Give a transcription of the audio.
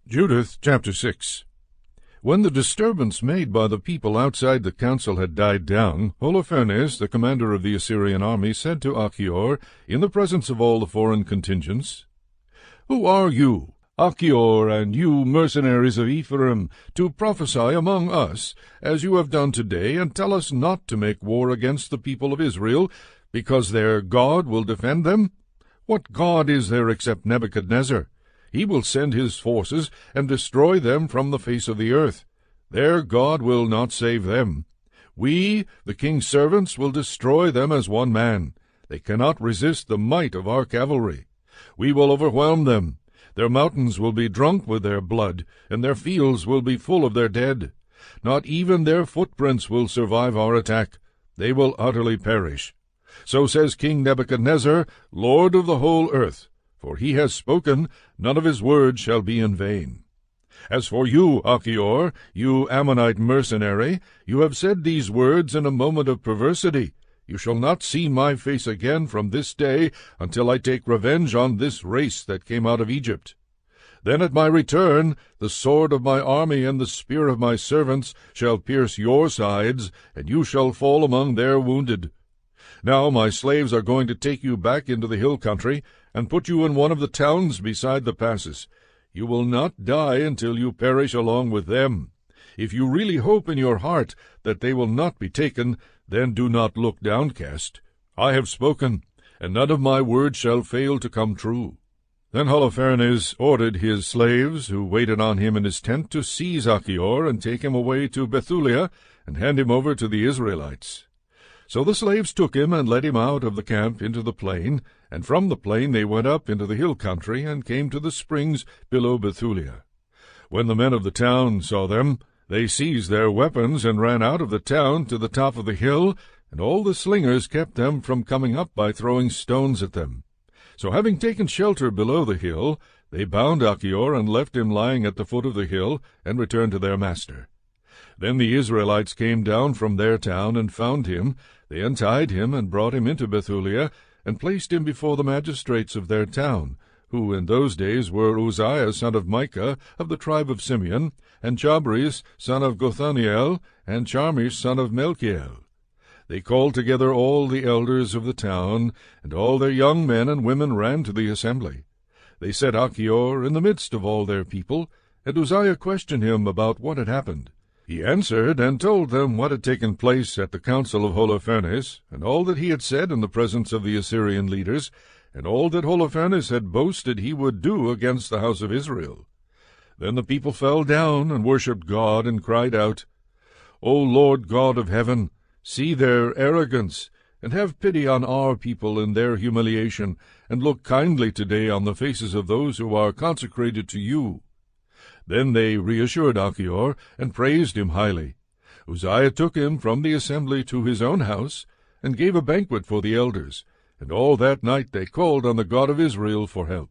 Judith chapter 6. When the disturbance made by the people outside the council had died down, Holofernes, the commander of the Assyrian army, said to Achior, in the presence of all the foreign contingents, "Who are you, Achior, and you mercenaries of Ephraim, to prophesy among us, as you have done today, and tell us not to make war against the people of Israel, because their God will defend them? What God is there except Nebuchadnezzar? He will send his forces and destroy them from the face of the earth. Their God will not save them. We, the king's servants, will destroy them as one man. They cannot resist the might of our cavalry. We will overwhelm them. Their mountains will be drunk with their blood, and their fields will be full of their dead. Not even their footprints will survive our attack. They will utterly perish. So says King Nebuchadnezzar, Lord of the whole earth. For he has spoken, none of his words shall be in vain. As for you, Achior, you Ammonite mercenary, you have said these words in a moment of perversity. You shall not see my face again from this day until I take revenge on this race that came out of Egypt. Then at my return, the sword of my army and the spear of my servants shall pierce your sides, and you shall fall among their wounded. Now my slaves are going to take you back into the hill country, and put you in one of the towns beside the passes. You will not die until you perish along with them. If you really hope in your heart that they will not be taken, then do not look downcast. I have spoken, and none of my words shall fail to come true." Then Holofernes ordered his slaves, who waited on him in his tent, to seize Achior and take him away to Bethulia, and hand him over to the Israelites. So the slaves took him and led him out of the camp into the plain, and from the plain they went up into the hill country, and came to the springs below Bethulia. When the men of the town saw them, they seized their weapons and ran out of the town to the top of the hill, and all the slingers kept them from coming up by throwing stones at them. So having taken shelter below the hill, they bound Achior and left him lying at the foot of the hill, and returned to their master. Then the Israelites came down from their town and found him. They untied him and brought him into Bethulia, and placed him before the magistrates of their town, who in those days were Uzziah son of Micah of the tribe of Simeon, and Chabris son of Gothaniel, and Charmish son of Melchiel. They called together all the elders of the town, and all their young men and women ran to the assembly. They set Achior in the midst of all their people, and Uzziah questioned him about what had happened. He answered and told them what had taken place at the council of Holofernes, and all that he had said in the presence of the Assyrian leaders, and all that Holofernes had boasted he would do against the house of Israel. Then the people fell down and worshipped God, and cried out, "O Lord God of heaven, see their arrogance, and have pity on our people in their humiliation, and look kindly today on the faces of those who are consecrated to you." Then they reassured Achior, and praised him highly. Uzziah took him from the assembly to his own house, and gave a banquet for the elders, and all that night they called on the God of Israel for help.